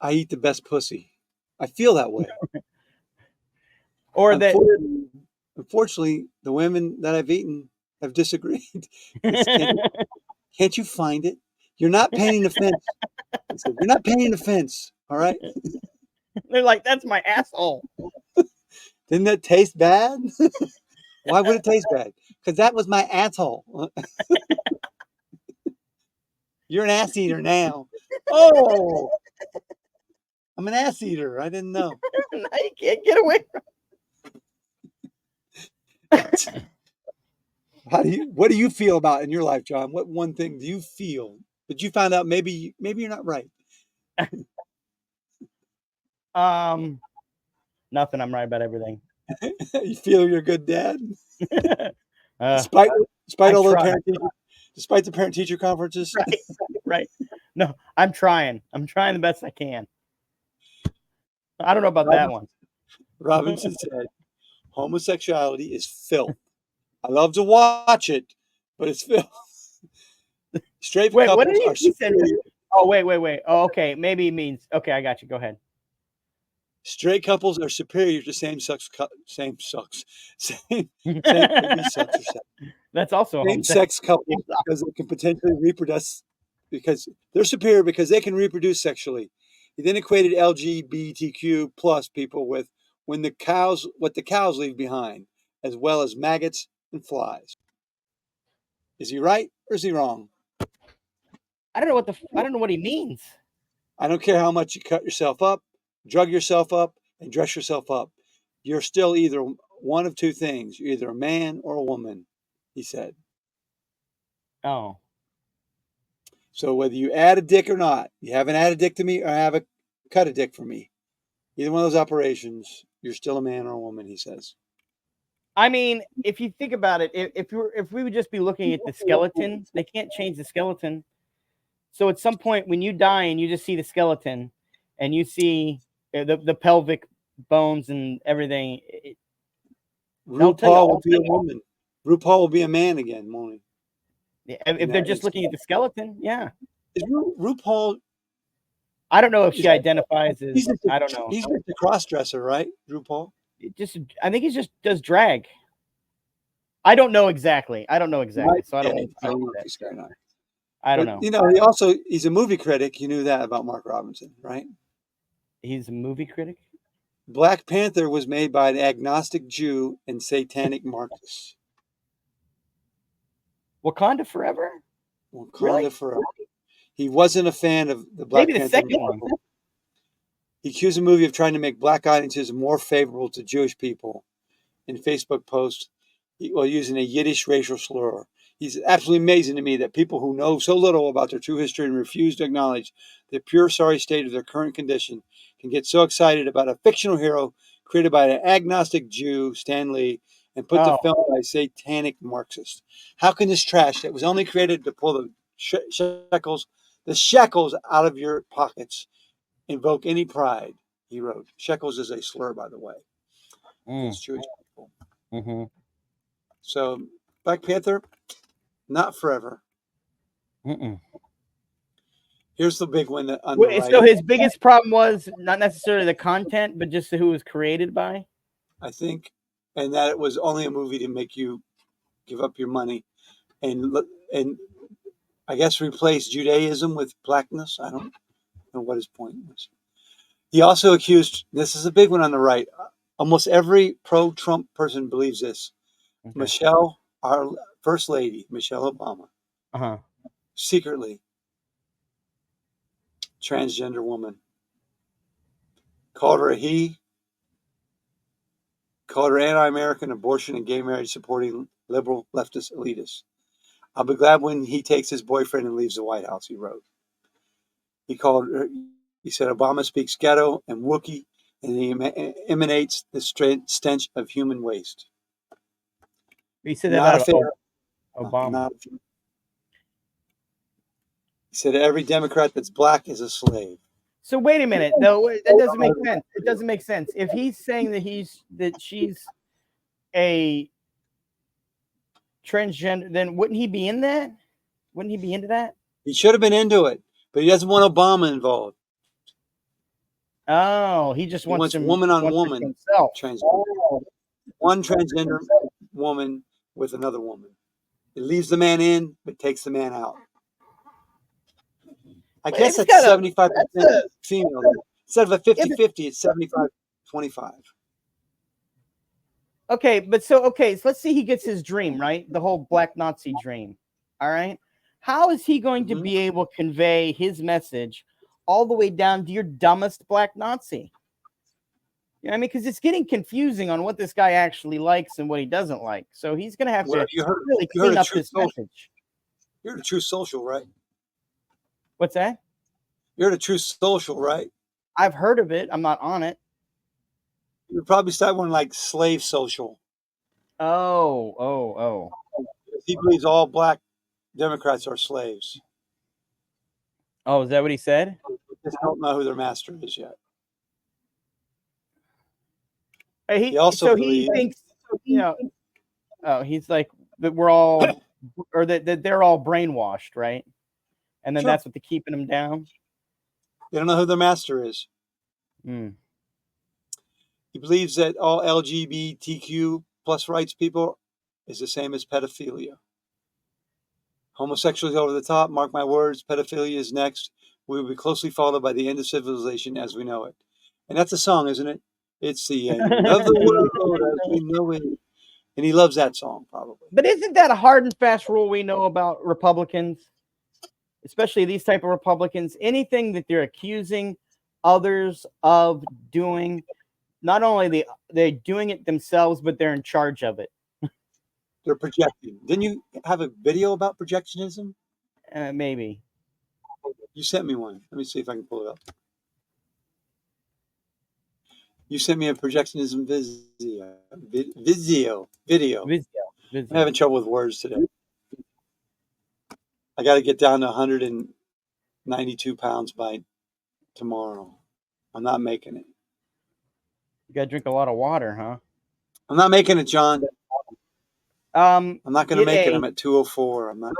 I eat the best pussy. I feel that way. Or that Unfortunately, the women that I've eaten have disagreed. Can't you find it? You're not painting the fence. I said, you're not painting the fence. All right. they're like, that's my asshole. Didn't that taste bad? Why would it taste bad? Because that was my asshole. You're an ass eater now. Oh, I'm an ass eater. I didn't know. Now you can't get away from What do you feel about in your life, John? What one thing do you feel that you found out maybe you're not right? Nothing. I'm right about everything. You feel you're a good dad? Despite all the parent teacher conferences. Right. No, I'm trying the best I can. I don't know about that one. Robinson said, homosexuality is filth. I love to watch it, but it's filth. Straight Wait, couples what did are superior. Oh, wait. Oh, okay. Maybe it means, okay, I got you. Go ahead. Straight couples are superior to same-sex That's also same-sex couples because they can potentially reproduce, because they're superior because they can reproduce sexually. He then equated LGBTQ plus people with what the cows leave behind, as well as maggots and flies. Is he right or is he wrong? I don't know what he means. I don't care how much you cut yourself up, drug yourself up, and dress yourself up. You're still either one of two things. You're either a man or a woman, he said. Oh. So whether you add a dick or not, you haven't added a dick to me or have cut a dick for me. Either one of those operations, you're still a man or a woman, he says. I mean, if you think about it, if we would just be looking at the skeleton, they can't change the skeleton. So at some point when you die and you just see the skeleton and you see the pelvic bones and everything, RuPaul will be a woman. RuPaul will be a man again, won't he? If they're just looking at the skeleton, yeah. Is RuPaul? I don't know if she identifies as. I don't know. He's just a cross-dresser, right, RuPaul? I think he just does drag. I don't know exactly. So I don't know if he's fair or not. I don't know. You know, he's a movie critic. You knew that about Mark Robinson, right? He's a movie critic? Black Panther was made by an agnostic Jew and satanic Marxist. Wakanda Forever? Wakanda Forever. He wasn't a fan of the Black Panther. Maybe the second one. He accused the movie of trying to make black audiences more favorable to Jewish people in a Facebook post while using a Yiddish racial slur. He's absolutely amazing to me that people who know so little about their true history and refuse to acknowledge the pure sorry state of their current condition can get so excited about a fictional hero created by an agnostic Jew, Stan Lee, and put the film by a satanic Marxist. How can this trash that was only created to pull the shekels out of your pockets invoke any pride? He wrote. Shekels is a slur, by the way. Against Jewish people. Mm-hmm. So Black Panther, not forever. Mm-mm. Here's the big one. So his biggest problem was not necessarily the content, but just who it was created by? I think, and that it was only a movie to make you give up your money and I guess replace Judaism with blackness. I don't know what his point was. He also accused, this is a big one on the right, almost every pro-Trump person believes this. Okay. Michelle, our First Lady, Michelle Obama, secretly transgender woman. Called her a he. Called her anti-American, abortion, and gay marriage supporting liberal leftist elitists. I'll be glad when he takes his boyfriend and leaves the White House, he wrote. He said, Obama speaks ghetto and Wookiee, and he emanates the stench of human waste. He said that about Obama. He said every Democrat that's black is a slave. So wait a minute, though. That doesn't make sense. It doesn't make sense. If he's saying that she's a transgender, then wouldn't he be in that? Wouldn't he be into that? He should have been into it, but he doesn't want Obama involved. Oh, he just wants woman on woman himself. Transgender. One transgender woman with another woman. It leaves the man in, but takes the man out. I guess that's 75% female. Instead of a 50-50, it's 75-25. Okay, so let's see he gets his dream, right? The whole black Nazi dream. All right. How is he going to be able to convey his message all the way down to your dumbest black Nazi? You know what I mean? Because it's getting confusing on what this guy actually likes and what he doesn't like. So he's going to have to really clean up his message. You're the True Social, right? What's that? You're the True Social, right? I've heard of it. I'm not on it. You probably start one like Slave Social. Oh. He believes all black Democrats are slaves. Oh, is that what he said? Just don't know who their master is yet. He also he thinks, he's like that we're all, or that they're all brainwashed, right? And then that's what they're keeping them down. They don't know who their master is. He believes that all LGBTQ plus rights people is the same as pedophilia. Homosexuals over the top, mark my words, pedophilia is next. We will be closely followed by the end of civilization as we know it. And that's a song, isn't it? It's the end of the world as we know it. And he loves that song, probably. But isn't that a hard and fast rule we know about Republicans? Especially these type of Republicans, anything that they're accusing others of doing, not only they're doing it themselves, but they're in charge of it. They're projecting. Didn't you have a video about projectionism? Maybe. You sent me one. Let me see if I can pull it up. You sent me a projectionism video. I'm having trouble with words today. I got to get down to 192 pounds by tomorrow. I'm not making it. You got to drink a lot of water, huh? I'm not making it, John. I'm not going to make it. I'm at 204. I'm not.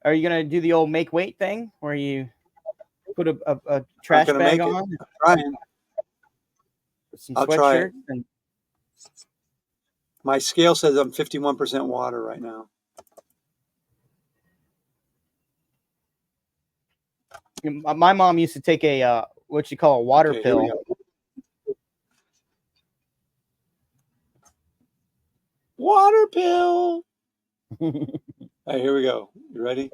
Are you going to do the old make weight thing where you put a trash bag on? I'm trying. Some I'll try it. And... My scale says I'm 51% water right now. My mom used to take a what you call a water pill. Water pill. All right, here we go. You ready?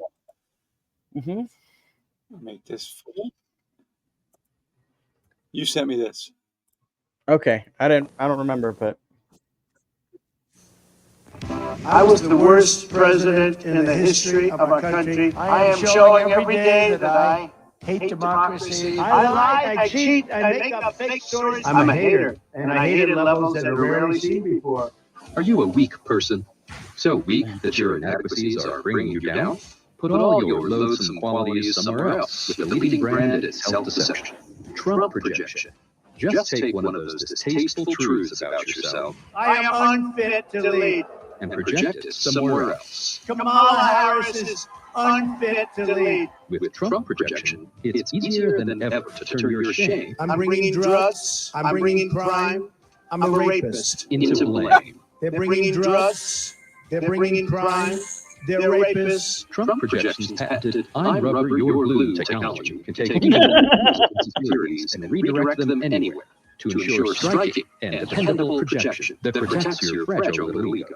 Mm-hmm. I'll make this full. You sent me this. Okay, I don't remember, but I was the worst president in the history of our country. I am showing every day that I hate democracy. I lie, I cheat, I make up fake stories. I'm a hater, and I hate at levels that are rarely seen before. Are you a weak person? So weak that your inadequacies are bringing you down? Put all your loathsome qualities somewhere else with the leading brand at self-deception, Trump projection. Just take one of those distasteful truths about yourself. I am unfit to lead. And project it somewhere else. Kamala Harris is unfit to lead. With Trump projection, it's easier than ever to turn your shame. I'm bringing drugs. I'm bringing crime. I'm a rapist. Into blame. They're bringing drugs. They're bringing crime. They're rapists. Trump projection's patented I'm rubber, you're glue technology can take even insecurities and redirect them anywhere to ensure striking and dependable projection that protects your fragile little ego.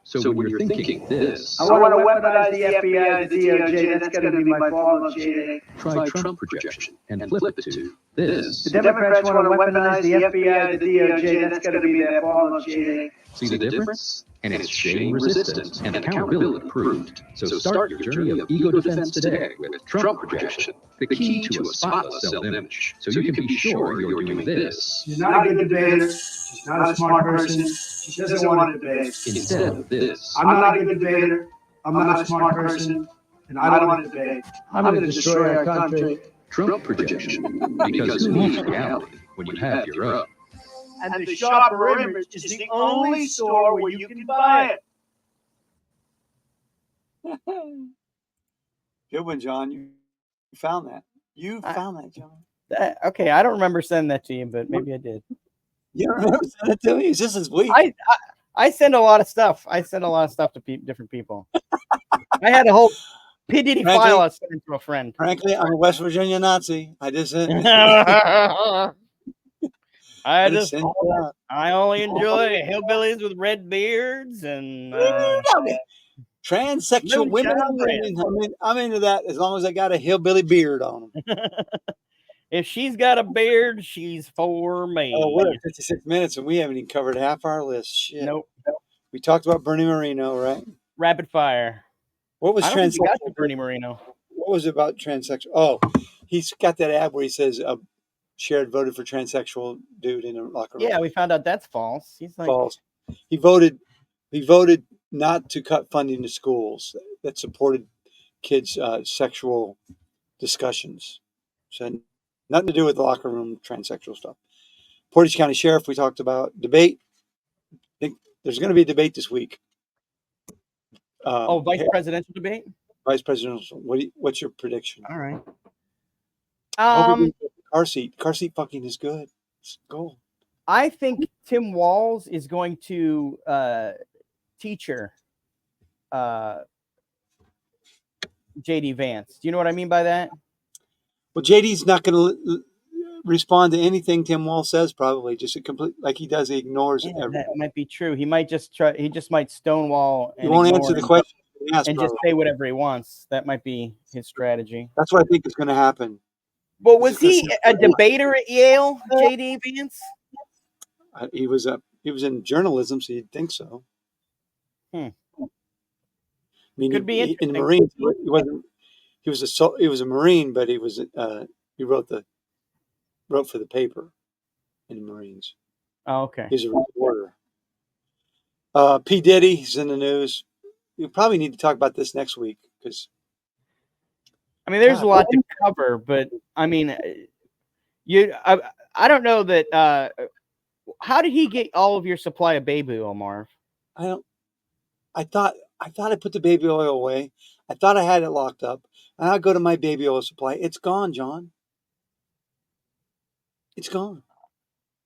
So when you're thinking this, I want to weaponize the FBI, the DOJ. That's going to be my fall, J.D. try Trump projection and flip it to this. The Democrats want to weaponize the FBI, the DOJ. That's going to be their fall, J.D. See the difference? And it's shame resistant and accountability proved. So start your journey of ego defense today with Trump projection, the key to a spotless self-image. So you can be sure you're doing this. She's not a good debater. She's not a smart person. She doesn't want to debate. Instead of this. I'm not a good debater. I'm not a smart person. And I don't want to debate. I'm going to destroy our country. Trump projection. Because who needs reality when you have your own? And the Sharper Image is the only store where you can buy it. Good one, John. You found that. You found that, John. Okay, I don't remember sending that to you, but maybe I did. You don't remember sending it to me? It's just this week. I send a lot of stuff. I send a lot of stuff to different people. I had a whole PDD file I sent to a friend. Frankly, I'm a West Virginia Nazi. I just I only enjoy hillbillies with red beards and transsexual women. I'm into that as long as I got a hillbilly beard on them. If she's got a beard, she's for me. Oh, we're at 56 minutes and we haven't even covered half our list. Shit. Nope. We talked about Bernie Moreno, right? Rapid fire. What was transsexual? Bernie Moreno. What was it about transsexual? Oh, he's got that ad where he says Sherrod voted for transsexual dude in a locker room. Yeah, we found out that's false. He's like false. He voted not to cut funding to schools that supported kids' sexual discussions. So nothing to do with the locker room transsexual stuff. Portage County Sheriff, we talked about. Debate. I think there's going to be a debate this week. Vice presidential debate? Vice presidential. What's your prediction? All right. Car seat fucking is good. It's gold. I think Tim Walz is going to teacher JD Vance. Do you know what I mean by that? Well, JD's not going to respond to anything Tim Walz says. Probably just a complete like he does. He ignores everything. That might be true. He might just try. He just might stonewall. He won't answer the question and just say whatever he wants. That might be his strategy. That's what I think is going to happen. Well, was he a debater at Yale, JD Vance? He was in journalism, so you'd think so. I mean, could be interesting. In the Marines, he wasn't. He was a Marine, but he was he wrote for the paper in the Marines. Oh, okay. He's a reporter. P. Diddy's in the news. We probably need to talk about this next week because. I mean, there's a lot to cover, but I mean, I don't know that. How did he get all of your supply of baby oil, Marv? I thought I put the baby oil away. I thought I had it locked up. And I go to my baby oil supply. It's gone, John. It's gone.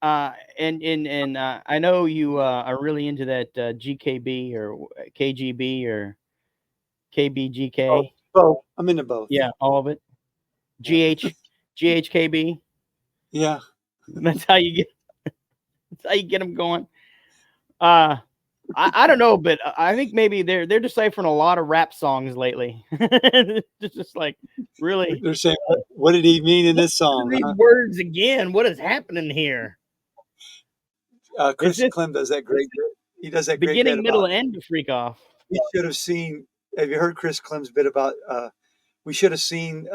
And I know you are really into that GKB or KGB or KBGK. Both. I'm into both. Yeah, all of it. GHKB. Yeah, that's how you get them going. I don't know, but I think maybe they're deciphering a lot of rap songs lately. just like really. They're saying, what did he mean in this song? These words again. What is happening here? Chris Clem does that great. He does that great beginning, middle, and end to freak off. We should have seen. Have you heard Chris Clem's bit about? We should have seen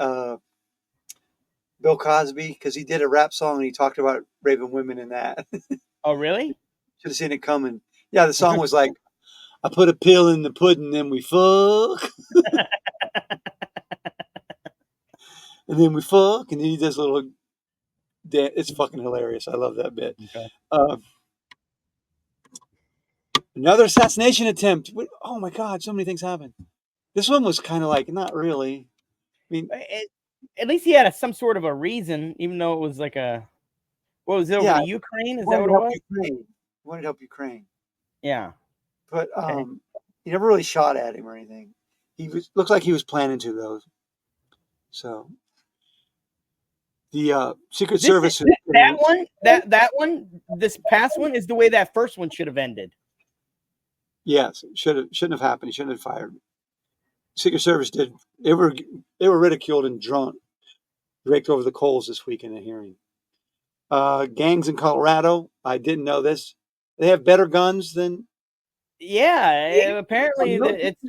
Bill Cosby because he did a rap song and he talked about raping women in that. Oh, really? Should have seen it coming. Yeah, the song was like, I put a pill in the pudding, then we fuck. And then we fuck, and then he does a little dance. It's fucking hilarious. I love that bit. Okay. Another assassination attempt. Oh my God, so many things happened. This one was kind of like, not really. I mean, at least he had some sort of a reason, even though it was like what was it, over to Ukraine? Is that what it was? Ukraine. Wanted to help Ukraine. Yeah. But he never really shot at him or anything. Looks like he was planning to, though. So the Secret Service. That one, this past one is the way that first one should have ended. Yes, shouldn't have happened. He shouldn't have fired. Secret Service did. They were ridiculed and raked over the coals this week in a hearing. Gangs in Colorado. I didn't know this. They have better guns than. Yeah, apparently it's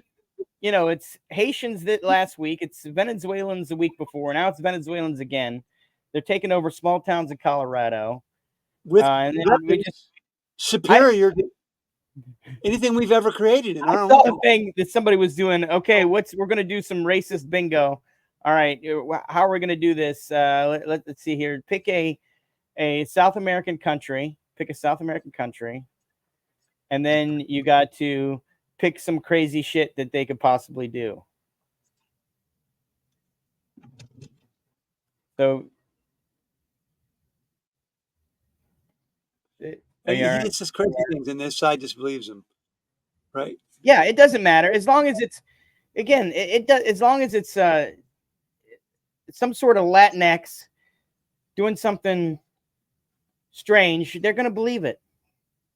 it's Haitians that last week. It's Venezuelans the week before. Now it's Venezuelans again. They're taking over small towns in Colorado. With and then we just superior to anything we've ever created in our I own saw country. the thing that somebody was doing. Okay, we're going to do some racist bingo. All right, how are we going to do this? Let's see here. Pick a South American country. Pick a South American country, and then you got to pick some crazy shit that they could possibly do. So He says crazy things, and this side just believes him, right? Yeah, it doesn't matter as long as it's it does as long as it's some sort of Latinx doing something strange. They're going to believe it.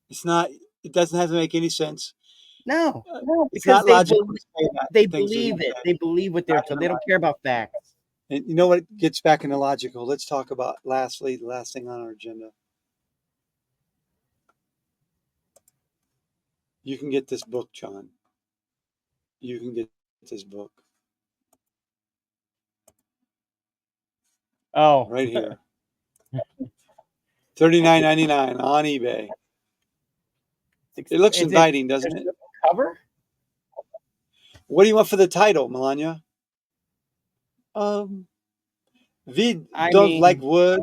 It's not. It doesn't have to make any sense. No, it's because not logical. They believe it. They believe what they're told. They don't care about facts. And you know what gets back into logical? Let's talk about the last thing on our agenda. You can get this book, John. You can get this book. Oh, right here. $39.99 on eBay. It looks inviting, doesn't it? Cover? What do you want for the title, Melania? We don't like words.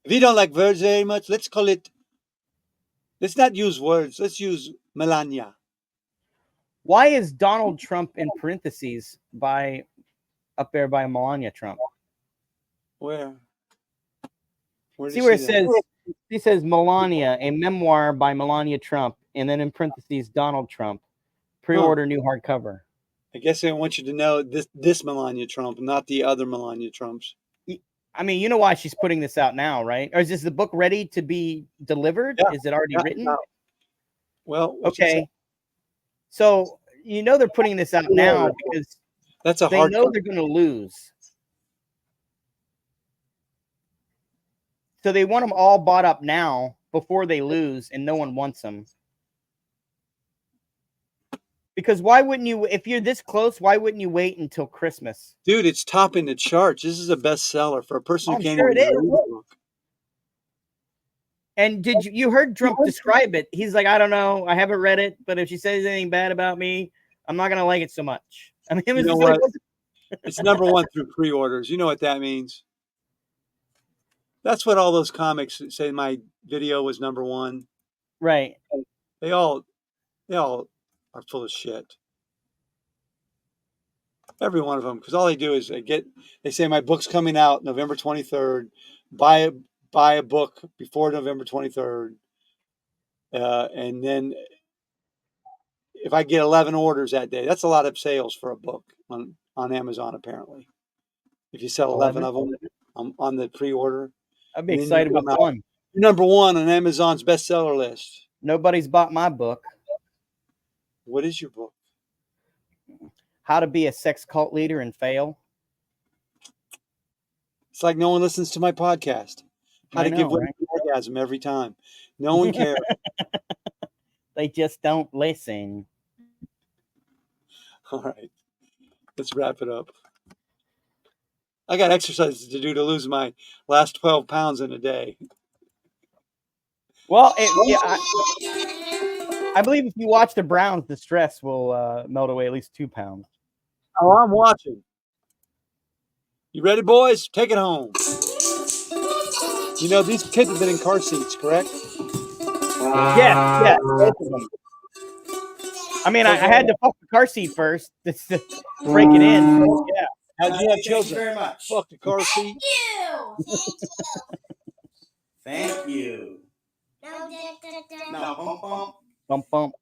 We don't like words very much. Let's call it. Let's not use words. Let's use Melania. Why is Donald Trump in parentheses up there by Melania Trump? Where? See where it says. He says Melania, a memoir by Melania Trump, and then in parentheses Donald Trump. Pre-order new hardcover. I guess I want you to know this Melania Trump, not the other Melania Trumps. I mean, you know why she's putting this out now, right? Or is the book ready to be delivered? Yeah, is it already written? No. Well, okay. So they're putting this out now because they know they're going to lose. So they want them all bought up now before they lose, and no one wants them. Because why wouldn't you, if you're this close, why wouldn't you wait until Christmas? Dude, it's topping the charts. This is a bestseller for a person who can't even read the book. And you heard Trump describe it? He's like, I don't know, I haven't read it, but if she says anything bad about me, I'm not gonna like it so much. I mean, it was just like, it's #1 through pre-orders. You know what that means? That's what all those comics say. My video was #1. Right. They all are full of shit. Every one of them, because all they do is they say my book's coming out November 23rd. Buy a book before November 23rd, and then if I get 11 orders that day, that's a lot of sales for a book on Amazon. Apparently, if you sell 11 of them on the pre-order, I'd be excited with one. You're #1 on Amazon's bestseller list. Nobody's bought my book. What is your book? How to be a sex cult leader and fail. It's like no one listens to my podcast. How to give women an orgasm every time. No one cares. They just don't listen. All right. Let's wrap it up. I got exercises to do to lose my last 12 pounds in a day. Well, I believe if you watch the Browns, the stress will melt away at least 2 pounds. Oh, I'm watching. You ready, boys? Take it home. These kids have been in car seats, correct? Yeah, both of them. I mean, I had to fuck the car seat first to break it in. Yeah. How'd you have children? Thank you very much. Fuck the car seat. Thank you. No, Bump, bump.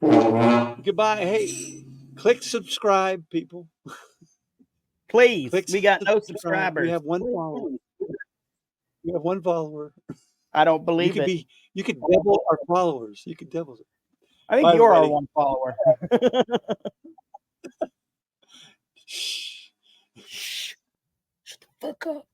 Goodbye. Hey, click subscribe, people. Please. We got no subscribers. We have one follower. We have one follower. I don't believe it. You could double our followers. You could double it. I think Bye, you're our everybody. one follower. Shh. Shh. Shut the fuck up.